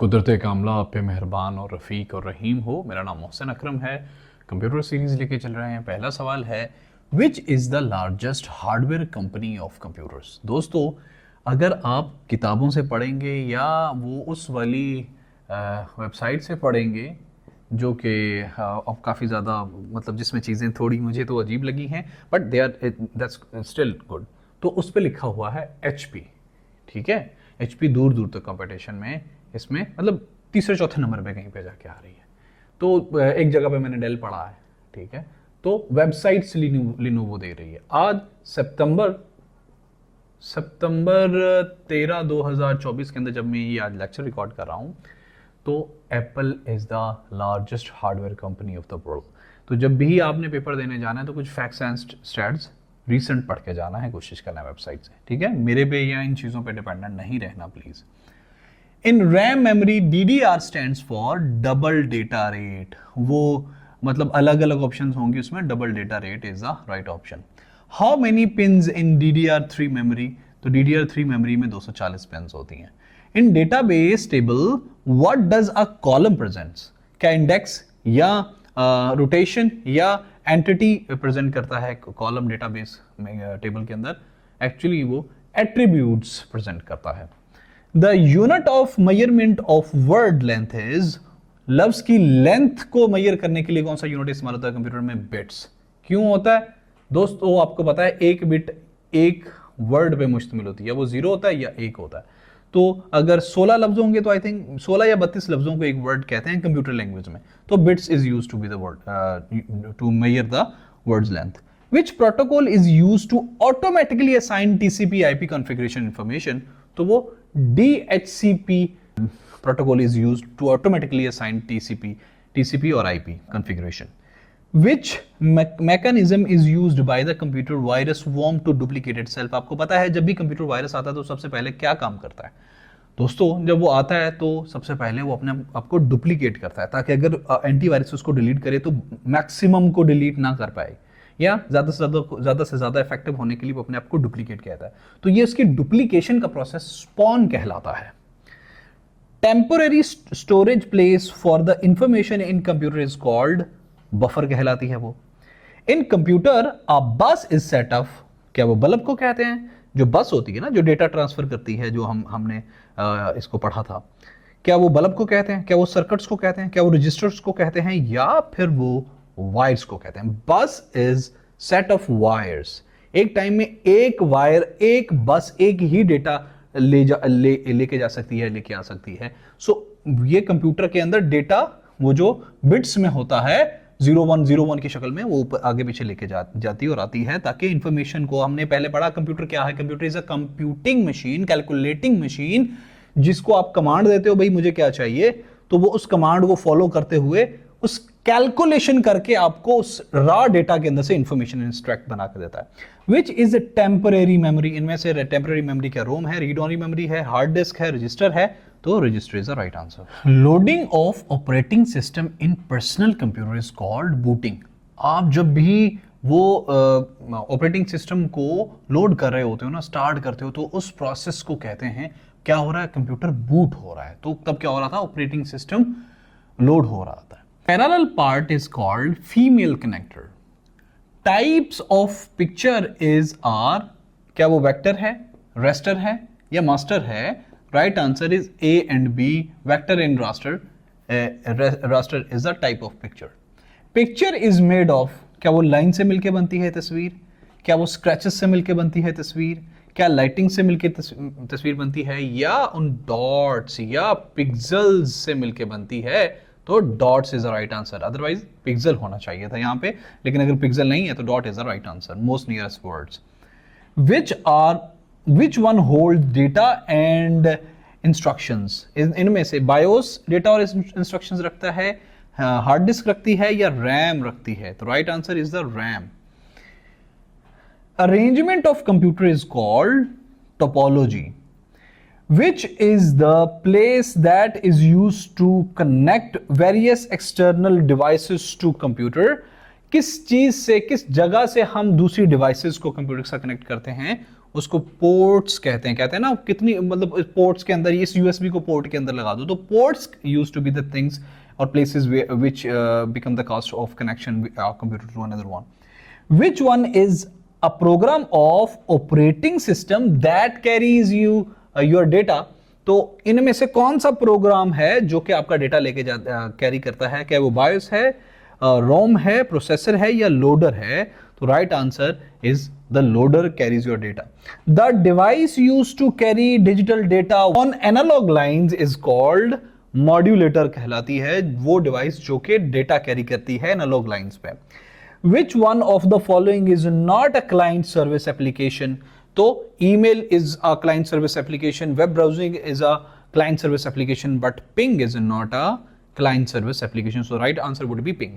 कुदरत कामला आप पे मेहरबान और रफ़ीक और रहीम हो। मेरा नाम मोहसिन अकरम है। कंप्यूटर सीरीज़ लेके चल रहे हैं। पहला सवाल है, which is the largest hardware company of computers. दोस्तों, अगर आप किताबों से पढ़ेंगे या वो उस वाली वेबसाइट से पढ़ेंगे जो कि अब काफ़ी ज़्यादा मतलब जिसमें चीज़ें थोड़ी मुझे तो अजीब लगी हैं, but they are that's still good, तो उस पर लिखा हुआ है HP। ठीक है, HP दूर दूर तक कंपटीशन में इसमें मतलब तीसरे चौथे नंबर पे कहीं पे जाके आ रही है। तो एक जगह पे मैंने डेल पढ़ा है। ठीक है, तो वेबसाइट्स लिनोवो दे रही है। आज सितंबर 13 2024 के अंदर जब मैं ये आज लेक्चर रिकॉर्ड कर रहा हूँ, तो Apple is the largest hardware company of the world. तो जब भी आपने पेपर देने जाना है तो कुछ फैक्ट्स एंड स्टैट्स रिसेंट पढ़ के जाना है, कोशिश करना है वेबसाइट से। ठीक है, मेरे पे या इन चीज़ों पे डिपेंडेंट नहीं रहना please. In RAM memory DDR stands for double data rate. वो मतलब अलग अलग ऑप्शंस होंगे उसमें, double data rate is the right option. How many pins in DDR3 मेमोरी। तो DDR3 मेमोरी में 240 पिन्स होती हैं। In database table what does a column presents. क्या इंडेक्स या रोटेशन या एंटिटी प्रेजेंट करता है कॉलम डेटाबेस टेबल के अंदर? एक्चुअली वो एट्रीब्यूट्स प्रेजेंट करता है। The unit of measurement of word length is. लफ्ज की लेंथ को मेजर करने के लिए कौन सा यूनिट इस्तेमाल होता है कंप्यूटर में? बिट्स। क्यों होता है दोस्तों? आपको पता है एक बिट एक वर्ड पे मुश्तमिल होती है, वो 0 होता है या 1 होता है। तो अगर 16 लफ्ज होंगे तो आई थिंक 16 या 32 लफ्जों को एक वर्ड कहते हैं कंप्यूटर लैंग्वेज में। तो bits is used to be the word to measure the words length. Which protocol is used to automatically assign TCP IP configuration information? तो वो DHCP protocol is used to automatically assign TCP और IP configuration. Which mechanism is used by the computer virus worm to duplicate itself? आपको पता है जब भी computer virus आता है तो सबसे पहले क्या काम करता है दोस्तों? जब वो आता है तो सबसे पहले वो अपने आप को डुप्लीकेट करता है, ताकि अगर एंटीवायरस उसको डिलीट करे तो मैक्सिमम को डिलीट ना कर पाए, या ज्यादा से ज्यादा इफेक्टिव होने के लिए वो अपने आप को डुप्लीकेट कहता है। तो ये इसकी डुप्लीकेशन का प्रोसेस स्पॉन कहलाता है। Temporary storage place for the information in computer is called buffer कहलाती है वो। इन कंप्यूटर अ बस इज सेट अप। क्या वो बल्ब को कहते हैं? जो बस होती है ना, जो डेटा ट्रांसफर करती है, जो हमने इसको पढ़ा था, क्या वो बल्ब को कहते हैं? क्या वो सर्किट्स को कहते हैं? क्या वो रजिस्टर्स को कहते हैं? या फिर वो वायर्स को कहते हैं? बस इज सेट ऑफ वायर्स। एक टाइम में एक वायर, एक बस, एक ही डेटा लेके जा सकती है, लेके आ सकती है। सो ये कंप्यूटर के अंदर डेटा वो जो बिट्स में होता है 0101 की शक्ल में, वो ऊपर आगे पीछे लेके जाती और आती है, ताकि इंफॉर्मेशन को, हमने पहले पढ़ा कंप्यूटर क्या है, computer is a computing machine, calculating machine, जिसको आप कमांड देते हो भाई मुझे क्या चाहिए, तो वो उस कमांड को फॉलो करते हुए उस कैलकुलेशन करके आपको उस रॉ डेटा के अंदर से इंफॉर्मेशन एक्सट्रैक्ट बना कर देता है। Which is a temporary memory. इनमें से टेम्परेरी मेमोरी क्या? रोम है, रीड ओनली मेमोरी है, हार्ड डिस्क है, रजिस्टर है। तो register is the right answer. Loading of operating system in personal computer is called booting. आप जब भी वो ऑपरेटिंग सिस्टम को लोड कर रहे होते हो ना, स्टार्ट करते हो, तो उस प्रोसेस को कहते हैं, क्या हो रहा है, कंप्यूटर बूट हो रहा है। तो तब क्या हो रहा था, ऑपरेटिंग सिस्टम लोड हो रहा था। Parallel part is called female connector. Types of picture is are. क्या वो वेक्टर है, रेस्टर है या मास्टर है? Right answer is A and B, vector and raster. Raster is the type of picture. Picture is made of. क्या वो line से मिलकर बनती है तस्वीर? क्या वो स्क्रैचेस से मिलकर बनती है तस्वीर? क्या लाइटिंग से मिलकर तस्वीर बनती है, या उन डॉट्स या पिक्सल्स से मिलकर बनती है? तो dots is the right answer. Otherwise pixel होना चाहिए था यहाँ पे, लेकिन अगर पिक्सल नहीं है तो dot is the right answer. Most nearest words. Which one hold data and instructions. इनमें से बायोस डेटा और इंस्ट्रक्शंस रखता है, हार्ड डिस्क रखती है, या रैम रखती है? तो right answer is the RAM. Arrangement of computer is called topology. Which is the place that is used to connect various external devices to computer? किस चीज से, किस जगह से हम दूसरी डिवाइसेस को कंप्यूटर से कनेक्ट करते हैं, उसको पोर्ट्स कहते हैं ना, कितनी मतलब पोर्ट्स के अंदर इस यूएसबी को पोर्ट के अंदर लगा दो, तो ports use to be the things और places which become the cast of connection computer to another one. Which one is a program of operating system that carries you your data? तो इनमें से कौन सा प्रोग्राम है जो कि आपका डेटा लेके कैरी करता है? क्या वो बायोस है, रोम है, प्रोसेसर है या लोडर है? तो right answer is the loader carries your data. The device used to carry digital data on analogue lines is called modulator कहलाती है वो डिवाइस जो कि डेटा कैरी करती है एनालॉग लाइंस पे. Which one of the following is not a client service application? तो email is a client service application, web browsing is a client service application, but ping is not a client service application. So right answer would be ping.